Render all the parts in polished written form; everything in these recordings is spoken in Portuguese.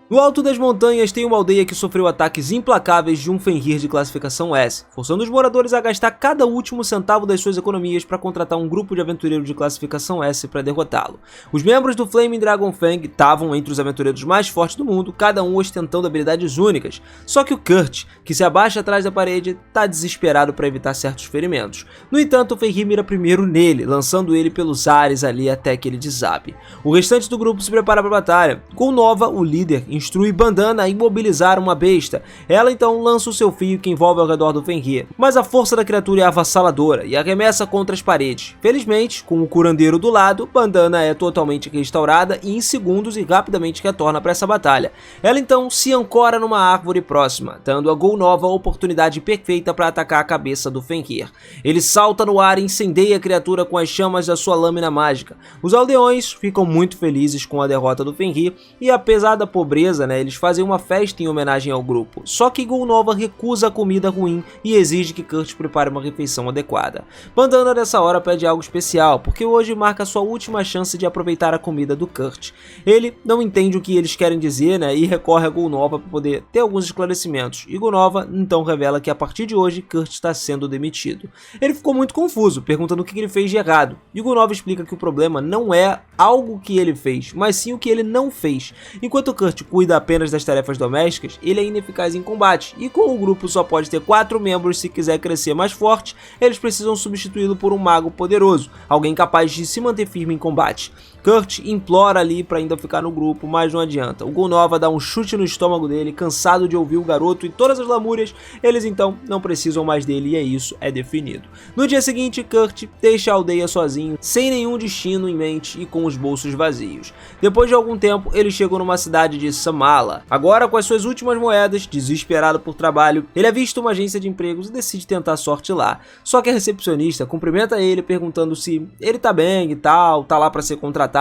No alto das montanhas tem uma aldeia que sofreu ataques implacáveis de um Fenrir de classificação S, forçando os moradores a gastar cada último centavo das suas economias para contratar um grupo de aventureiros de classificação S para derrotá-lo. Os membros do Flaming Dragon Fang estavam entre os aventureiros mais fortes do mundo, cada um ostentando habilidades únicas, só que o Kurt, que se abaixa atrás da parede, está desesperado para evitar certos ferimentos. No entanto, o Fenrir mira primeiro nele, lançando ele pelos ares ali até que ele desabe. O restante do grupo se prepara para a batalha, com Nova, o líder, instrui Bandana a imobilizar uma besta. Ela então lança o seu fio que envolve ao redor do Fenrir, mas a força da criatura é avassaladora e arremessa contra as paredes. Felizmente, com o curandeiro do lado, Bandana é totalmente restaurada e em segundos e rapidamente retorna para essa batalha. Ela então se ancora numa árvore próxima, dando a Gol Nova a oportunidade perfeita para atacar a cabeça do Fenrir. Ele salta no ar e incendeia a criatura com as chamas da sua lâmina mágica. Os aldeões ficam muito felizes com a derrota do Fenrir e apesar da pobreza, eles fazem uma festa em homenagem ao grupo. Só que Gol Nova recusa a comida ruim e exige que Kurt prepare uma refeição adequada. Bandana nessa hora pede algo especial, porque hoje marca sua última chance de aproveitar a comida do Kurt. Ele não entende o que eles querem dizer, e recorre a Gol Nova para poder ter alguns esclarecimentos. E Gol Nova então revela que a partir de hoje Kurt está sendo demitido. Ele ficou muito confuso, perguntando o que ele fez de errado. E Gol Nova explica que o problema não é algo que ele fez, mas sim o que ele não fez. Enquanto Kurt cuida apenas das tarefas domésticas, ele é ineficaz em combate, e como o grupo só pode ter 4 membros se quiser crescer mais forte, eles precisam substituí-lo por um mago poderoso, alguém capaz de se manter firme em combate. Kurt implora ali para ainda ficar no grupo, mas não adianta. O Gol Nova dá um chute no estômago dele, cansado de ouvir o garoto e todas as lamúrias, eles então não precisam mais dele e é isso, é definido. No dia seguinte, Kurt deixa a aldeia sozinho, sem nenhum destino em mente e com os bolsos vazios. Depois de algum tempo, ele chegou numa cidade de Samala. Agora, com as suas últimas moedas, desesperado por trabalho, ele avista uma agência de empregos e decide tentar a sorte lá. Só que a recepcionista cumprimenta ele perguntando se ele tá bem e tal, tá lá para ser contratado,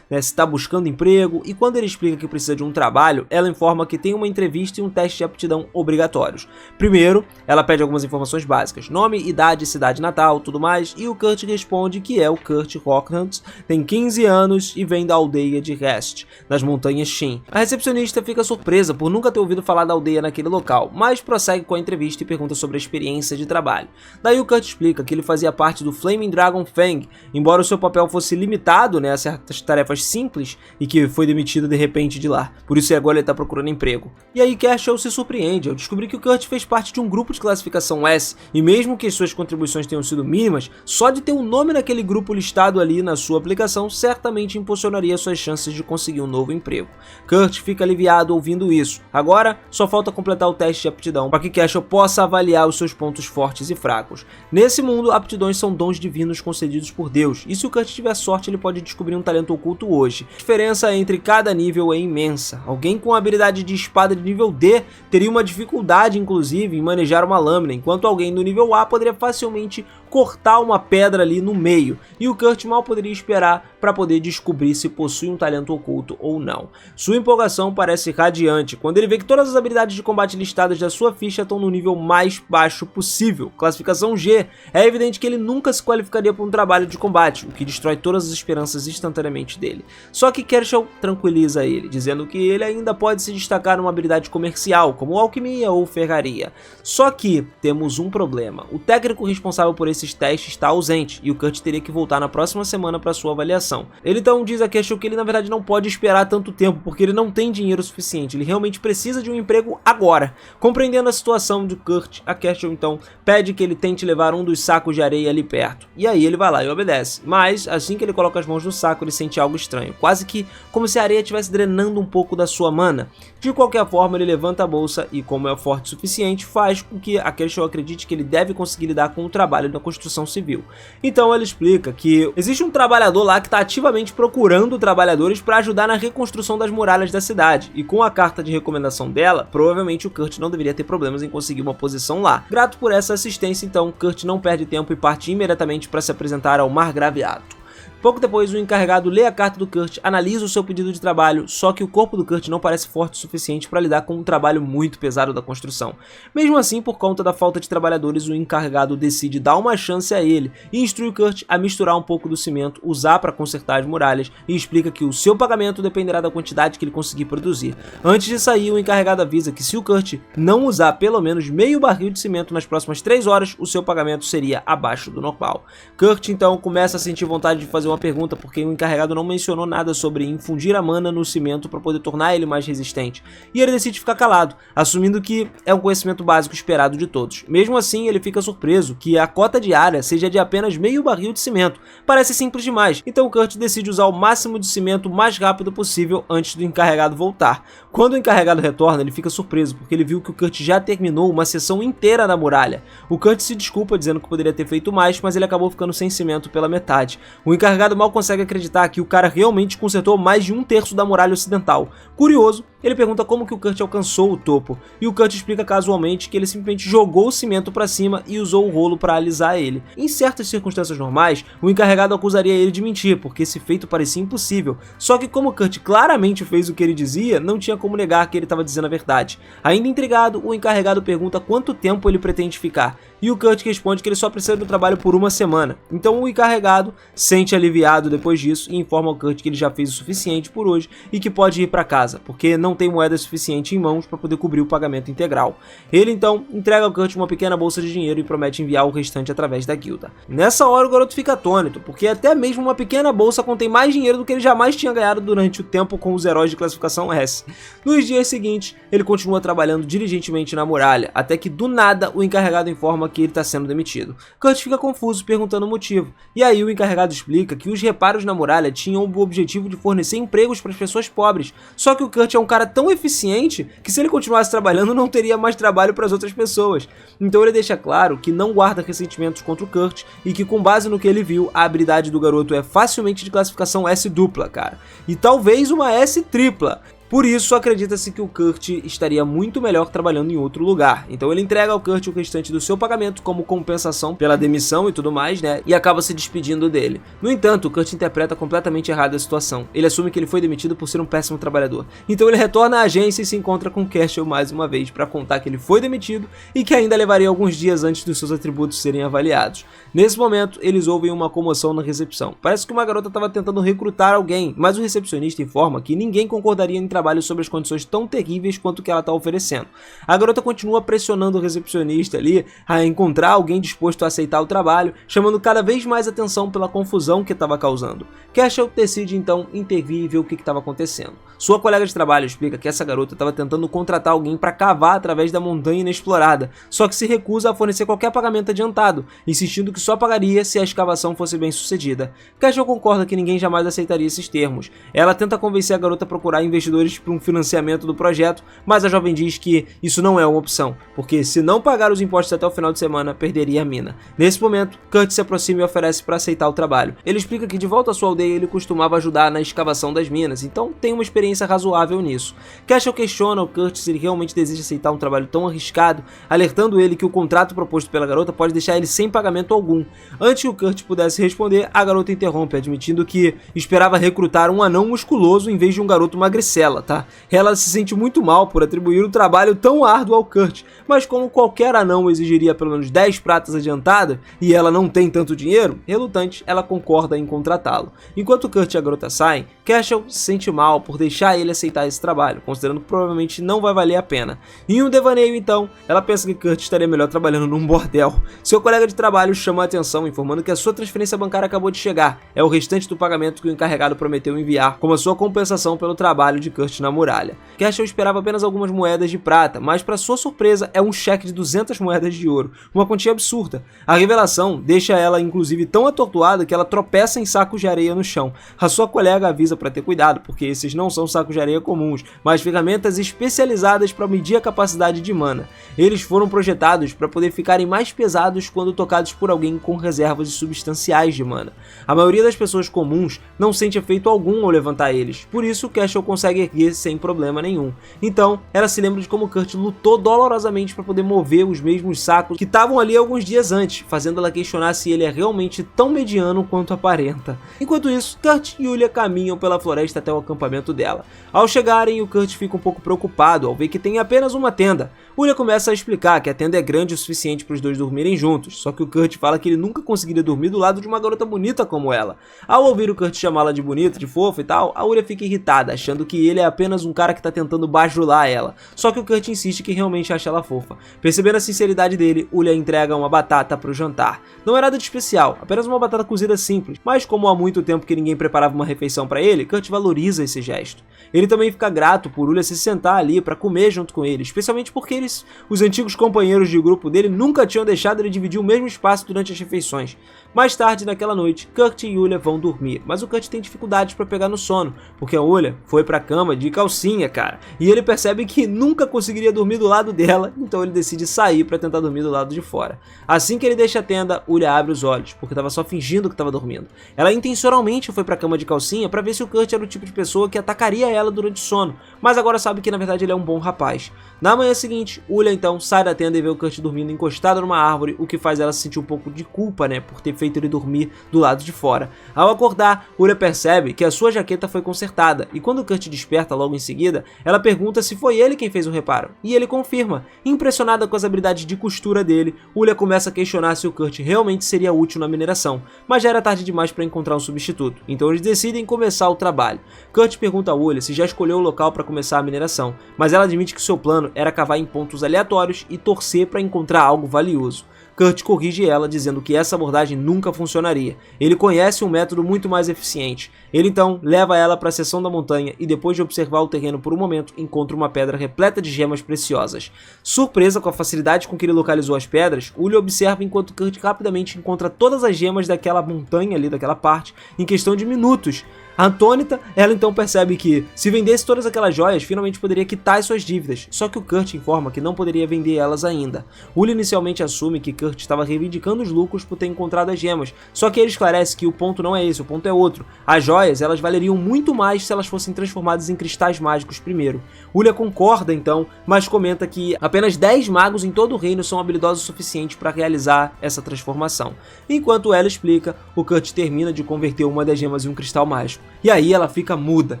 se está buscando emprego, e quando ele explica que precisa de um trabalho, ela informa que tem uma entrevista e um teste de aptidão obrigatórios. Primeiro, ela pede algumas informações básicas, nome, idade, cidade natal, tudo mais, e o Kurt responde que é o Kurt Rockhunt, tem 15 anos e vem da aldeia de Rest, nas montanhas Shin. A recepcionista fica surpresa por nunca ter ouvido falar da aldeia naquele local, mas prossegue com a entrevista e pergunta sobre a experiência de trabalho. Daí o Kurt explica que ele fazia parte do Flaming Dragon Fang, embora o seu papel fosse limitado, a certas tarefas simples, e que foi demitido de repente de lá. Por isso agora ele está procurando emprego. E aí Cashel se surpreende ao descobrir que o Kurt fez parte de um grupo de classificação S, e mesmo que suas contribuições tenham sido mínimas, só de ter um nome naquele grupo listado ali na sua aplicação certamente impulsionaria suas chances de conseguir um novo emprego. Kurt fica aliviado ouvindo isso. Agora só falta completar o teste de aptidão para que Cashel possa avaliar os seus pontos fortes e fracos. Nesse mundo, aptidões são dons divinos concedidos por Deus, e se o Kurt tiver sorte ele pode descobrir um talento oculto hoje. A diferença entre cada nível é imensa. Alguém com habilidade de espada de nível D teria uma dificuldade inclusive em manejar uma lâmina, enquanto alguém do nível A poderia facilmente cortar uma pedra ali no meio, e o Kurt mal poderia esperar para poder descobrir se possui um talento oculto ou não. Sua empolgação parece radiante quando ele vê que todas as habilidades de combate listadas da sua ficha estão no nível mais baixo possível, classificação G. É evidente que ele nunca se qualificaria para um trabalho de combate, o que destrói todas as esperanças instantaneamente dele. Só que Cashel tranquiliza ele, dizendo que ele ainda pode se destacar numa habilidade comercial, como alquimia ou ferraria. Só que temos um problema. O técnico responsável por esses testes está ausente, e o Kurt teria que voltar na próxima semana para sua avaliação. Ele então diz a Cashel que ele na verdade não pode esperar tanto tempo, porque ele não tem dinheiro suficiente, ele realmente precisa de um emprego agora. Compreendendo a situação de Kurt, a Cashel então pede que ele tente levar um dos sacos de areia ali perto, e aí ele vai lá e obedece. Mas assim que ele coloca as mãos no saco, ele sente algo estranho, quase que como se a areia estivesse drenando um pouco da sua mana. De qualquer forma, ele levanta a bolsa e, como é forte o suficiente, faz com que a Cashel acredite que ele deve conseguir lidar com o trabalho da construção civil. Então ela explica que existe um trabalhador lá que está ativamente procurando trabalhadores para ajudar na reconstrução das muralhas da cidade, e com a carta de recomendação dela, provavelmente o Kurt não deveria ter problemas em conseguir uma posição lá. Grato por essa assistência, então, Kurt não perde tempo e parte imediatamente para se apresentar ao Margraviato. Pouco depois, o encarregado lê a carta do Kurt, analisa o seu pedido de trabalho, só que o corpo do Kurt não parece forte o suficiente para lidar com um trabalho muito pesado da construção. Mesmo assim, por conta da falta de trabalhadores, o encarregado decide dar uma chance a ele e instrui o Kurt a misturar um pouco do cimento, usar para consertar as muralhas e explica que o seu pagamento dependerá da quantidade que ele conseguir produzir. Antes de sair, o encarregado avisa que se o Kurt não usar pelo menos meio barril de cimento nas próximas 3 horas, o seu pagamento seria abaixo do normal. Kurt então começa a sentir vontade de fazer uma pergunta, porque o encarregado não mencionou nada sobre infundir a mana no cimento para poder tornar ele mais resistente, e ele decide ficar calado, assumindo que é um conhecimento básico esperado de todos. Mesmo assim, ele fica surpreso que a cota diária seja de apenas meio barril de cimento. Parece simples demais, então Kurt decide usar o máximo de cimento o mais rápido possível antes do encarregado voltar. Quando o encarregado retorna, ele fica surpreso, porque ele viu que o Kurt já terminou uma seção inteira na muralha. O Kurt se desculpa dizendo que poderia ter feito mais, mas ele acabou ficando sem cimento pela metade. O encarregado mal consegue acreditar que o cara realmente consertou mais de 1/3 da muralha ocidental. Curioso, ele pergunta como que o Kurt alcançou o topo, e o Kurt explica casualmente que ele simplesmente jogou o cimento para cima e usou o rolo para alisar ele. Em certas circunstâncias normais, o encarregado acusaria ele de mentir, porque esse feito parecia impossível, só que como o Kurt claramente fez o que ele dizia, não tinha como negar que ele estava dizendo a verdade. Ainda intrigado, o encarregado pergunta quanto tempo ele pretende ficar, e o Kurt responde que ele só precisa do trabalho por 1 semana. Então o encarregado sente aliviado depois disso e informa ao Kurt que ele já fez o suficiente por hoje e que pode ir para casa, porque não tem moeda suficiente em mãos para poder cobrir o pagamento integral. Ele então entrega ao Kurt uma pequena bolsa de dinheiro e promete enviar o restante através da guilda. Nessa hora o garoto fica atônito, porque até mesmo uma pequena bolsa contém mais dinheiro do que ele jamais tinha ganhado durante o tempo com os heróis de classificação S. Nos dias seguintes, ele continua trabalhando diligentemente na muralha, até que do nada o encarregado informa que ele está sendo demitido. Kurt fica confuso perguntando o motivo, e aí o encarregado explica que os reparos na muralha tinham o objetivo de fornecer empregos para as pessoas pobres, só que o Kurt é um cara tão eficiente que se ele continuasse trabalhando não teria mais trabalho para as outras pessoas. Então ele deixa claro que não guarda ressentimentos contra o Kurt e que com base no que ele viu, a habilidade do garoto é facilmente de classificação S dupla, cara, e talvez uma S tripla. Por isso, acredita-se que o Kurt estaria muito melhor trabalhando em outro lugar. Então ele entrega ao Kurt o restante do seu pagamento como compensação pela demissão e tudo mais, né? E acaba se despedindo dele. No entanto, o Kurt interpreta completamente errado a situação. Ele assume que ele foi demitido por ser um péssimo trabalhador. Então ele retorna à agência e se encontra com Cashel mais uma vez para contar que ele foi demitido e que ainda levaria alguns dias antes dos seus atributos serem avaliados. Nesse momento, eles ouvem uma comoção na recepção. Parece que uma garota estava tentando recrutar alguém, mas o recepcionista informa que ninguém concordaria em trabalho sobre as condições tão terríveis quanto que ela está oferecendo. A garota continua pressionando o recepcionista ali a encontrar alguém disposto a aceitar o trabalho, chamando cada vez mais atenção pela confusão que estava causando. Cashel decide então intervir e ver o que estava acontecendo. Sua colega de trabalho explica que essa garota estava tentando contratar alguém para cavar através da montanha inexplorada, só que se recusa a fornecer qualquer pagamento adiantado, insistindo que só pagaria se a escavação fosse bem sucedida. Cashel concorda que ninguém jamais aceitaria esses termos. Ela tenta convencer a garota a procurar investidores para um financiamento do projeto, mas a jovem diz que isso não é uma opção, porque se não pagar os impostos até o final de semana, perderia a mina. Nesse momento, Kurt se aproxima e oferece para aceitar o trabalho. Ele explica que de volta à sua aldeia ele costumava ajudar na escavação das minas, então tem uma experiência razoável nisso. Cashel questiona o Kurt se ele realmente deseja aceitar um trabalho tão arriscado, alertando ele que o contrato proposto pela garota pode deixar ele sem pagamento algum. Antes que o Kurt pudesse responder, a garota interrompe, admitindo que esperava recrutar um anão musculoso em vez de um garoto magricela, tá? Ela se sente muito mal por atribuir um trabalho tão árduo ao Kurt, mas como qualquer anão exigiria pelo menos 10 pratas adiantada, e ela não tem tanto dinheiro, relutante, ela concorda em contratá-lo. Enquanto Kurt e a garota saem, Cashel se sente mal por deixar ele aceitar esse trabalho, considerando que provavelmente não vai valer a pena. Em um devaneio então, ela pensa que Kurt estaria melhor trabalhando num bordel. Seu colega de trabalho chama a atenção, informando que a sua transferência bancária acabou de chegar. É o restante do pagamento que o encarregado prometeu enviar, como a sua compensação pelo trabalho de Kurt na muralha. Cashel esperava apenas algumas moedas de prata, mas para sua surpresa é um cheque de 200 moedas de ouro, uma quantia absurda. A revelação deixa ela inclusive tão atordoada que ela tropeça em sacos de areia no chão. A sua colega avisa para ter cuidado, porque esses não são sacos de areia comuns, mas ferramentas especializadas para medir a capacidade de mana. Eles foram projetados para poder ficarem mais pesados quando tocados por alguém com reservas substanciais de mana. A maioria das pessoas comuns não sente efeito algum ao levantar eles, por isso Cashel consegue erguer erguer sem problema nenhum. Então, ela se lembra de como Kurt lutou dolorosamente para poder mover os mesmos sacos que estavam ali alguns dias antes, fazendo ela questionar se ele é realmente tão mediano quanto aparenta. Enquanto isso, Kurt e Yulia caminham pela floresta até o acampamento dela. Ao chegarem, o Kurt fica um pouco preocupado ao ver que tem apenas uma tenda. Yulia começa a explicar que a tenda é grande o suficiente para os dois dormirem juntos, só que o Kurt fala que ele nunca conseguiria dormir do lado de uma garota bonita como ela. Ao ouvir o Kurt chamá-la de bonita, de fofa e tal, a Yulia fica irritada, achando que ele é apenas um cara que tá tentando bajular ela. Só que o Kurt insiste que realmente acha ela fofa. Percebendo a sinceridade dele, Yulia entrega uma batata pro jantar. Não é nada de especial, apenas uma batata cozida simples, mas como há muito tempo que ninguém preparava uma refeição para ele, Kurt valoriza esse gesto. Ele também fica grato por Yulia se sentar ali para comer junto com ele, especialmente porque os antigos companheiros de grupo dele nunca tinham deixado ele dividir o mesmo espaço durante as refeições. Mais tarde naquela noite, Kurt e Yulia vão dormir, mas o Kurt tem dificuldades para pegar no sono, porque a Yulia foi pra cama de calcinha, cara, e ele percebe que nunca conseguiria dormir do lado dela, então ele decide sair para tentar dormir do lado de fora. Assim que ele deixa a tenda, Yulia abre os olhos, porque estava só fingindo que estava dormindo. Ela intencionalmente foi pra cama de calcinha para ver se o Kurt era o tipo de pessoa que atacaria ela durante o sono, mas agora sabe que na verdade ele é um bom rapaz. Na manhã seguinte, Yulia então sai da tenda e vê o Kurt dormindo encostado numa árvore, o que faz ela se sentir um pouco de culpa, né, por ter feito ele dormir do lado de fora. Ao acordar, Yulia percebe que a sua jaqueta foi consertada, e quando o Kurt desperta logo em seguida, ela pergunta se foi ele quem fez o reparo, e ele confirma. Impressionada com as habilidades de costura dele, Yulia começa a questionar se o Kurt realmente seria útil na mineração, mas já era tarde demais para encontrar um substituto, então eles decidem começar o trabalho. Kurt pergunta a Yulia se já escolheu o local para começar a mineração, mas ela admite que seu plano era cavar em pontos aleatórios e torcer para encontrar algo valioso. Kurt corrige ela, dizendo que essa abordagem nunca funcionaria. Ele conhece um método muito mais eficiente. Ele então leva ela para a seção da montanha e, depois de observar o terreno por um momento, encontra uma pedra repleta de gemas preciosas. Surpresa com a facilidade com que ele localizou as pedras, Yulia observa enquanto Kurt rapidamente encontra todas as gemas daquela montanha ali, daquela parte, em questão de minutos. Atônita, ela então percebe que, se vendesse todas aquelas joias, finalmente poderia quitar as suas dívidas, só que o Kurt informa que não poderia vender elas ainda. Yulia inicialmente assume que Kurt estava reivindicando os lucros por ter encontrado as gemas, só que ele esclarece que o ponto não é esse, o ponto é outro. As joias, elas valeriam muito mais se elas fossem transformadas em cristais mágicos primeiro. Yulia concorda então, mas comenta que apenas 10 magos em todo o reino são habilidosos o suficiente para realizar essa transformação. Enquanto ela explica, o Kurt termina de converter uma das gemas em um cristal mágico. E aí ela fica muda,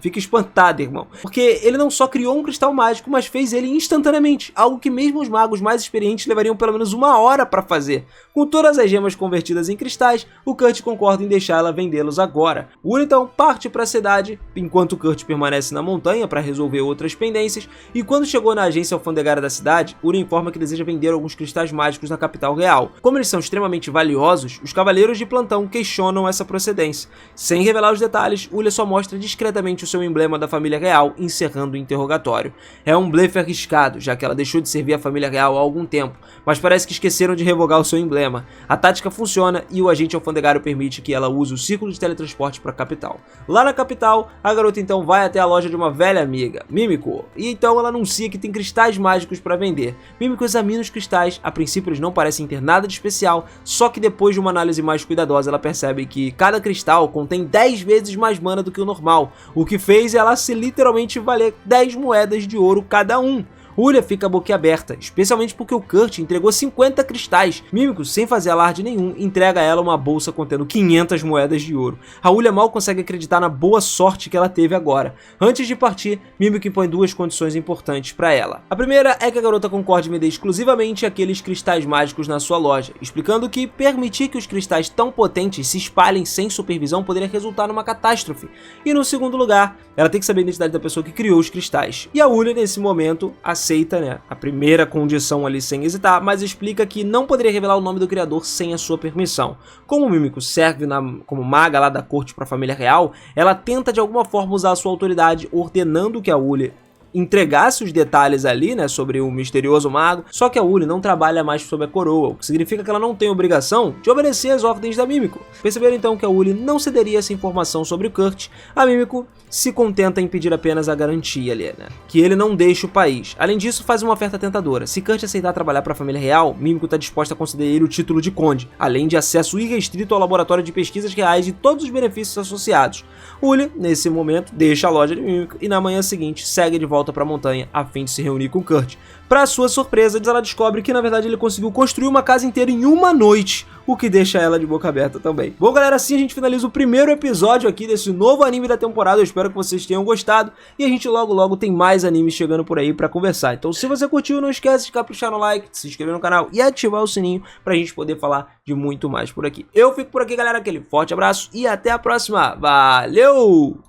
fica espantada, irmão. Porque ele não só criou um cristal mágico, mas fez ele instantaneamente. Algo que mesmo os magos mais experientes levariam pelo menos 1 hora para fazer. Com todas as gemas convertidas em cristais, o Kurt concorda em deixar ela vendê-los agora. Yulia então parte para a cidade, enquanto Kurt permanece na montanha para resolver outras pendências. E quando chegou na agência alfandegária da cidade, Yulia informa que deseja vender alguns cristais mágicos na capital real. Como eles são extremamente valiosos, os cavaleiros de plantão questionam essa procedência. Sem revelar os detalhes, Yulia só mostra discretamente o seu emblema da família real, encerrando o interrogatório. É um blefe arriscado, já que ela deixou de servir a família real há algum tempo, mas parece que esqueceram de revogar o seu emblema. A tática funciona e o agente alfandegário permite que ela use o círculo de teletransporte para a capital. Lá na capital, a garota então vai até a loja de uma velha amiga, Mimiko, e então ela anuncia que tem cristais mágicos para vender. Mimiko examina os cristais, a princípio eles não parecem ter nada de especial, só que depois de uma análise mais cuidadosa ela percebe que cada cristal contém 10 vezes mais mana do que o normal, o que fez ela se literalmente valer 10 moedas de ouro cada um. Yulia fica boquiaberta, especialmente porque o Kurt entregou 50 cristais. Mimiko, sem fazer alarde nenhum, entrega a ela uma bolsa contendo 500 moedas de ouro. A Yulia mal consegue acreditar na boa sorte que ela teve agora. Antes de partir, Mimiko impõe 2 condições importantes para ela. A primeira é que a garota concorde em vender exclusivamente aqueles cristais mágicos na sua loja, explicando que permitir que os cristais tão potentes se espalhem sem supervisão poderia resultar numa catástrofe. E no segundo lugar, ela tem que saber a identidade da pessoa que criou os cristais. E a Yulia, nesse momento, aceita, né, a primeira condição ali sem hesitar, mas explica que não poderia revelar o nome do criador sem a sua permissão. Como o Mimiko serve como maga lá da corte para a família real, ela tenta de alguma forma usar a sua autoridade, ordenando que a Yulia entregasse os detalhes ali, né, sobre o misterioso mago, só que a Uly não trabalha mais sob a coroa, o que significa que ela não tem obrigação de obedecer às ordens da Mimiko. Perceberam então que a Uly não cederia essa informação sobre o Kurt, a Mimiko se contenta em pedir apenas a garantia ali, né, que ele não deixe o país. Além disso, faz uma oferta tentadora. Se Kurt aceitar trabalhar para a família real, Mimiko está disposta a conceder ele o título de conde, além de acesso irrestrito ao laboratório de pesquisas reais e todos os benefícios associados. Uly, nesse momento, deixa a loja de Mimiko e na manhã seguinte segue de volta para a montanha a fim de se reunir com Kurt. Para sua surpresa, ela descobre que na verdade ele conseguiu construir uma casa inteira em uma noite, o que deixa ela de boca aberta também. Bom, galera, assim a gente finaliza o primeiro episódio aqui desse novo anime da temporada. Eu espero que vocês tenham gostado e a gente logo tem mais animes chegando por aí pra conversar. Então, se você curtiu, não esquece de caprichar no like, de se inscrever no canal e ativar o sininho pra gente poder falar de muito mais por aqui. Eu fico por aqui, galera. Aquele forte abraço e até a próxima. Valeu!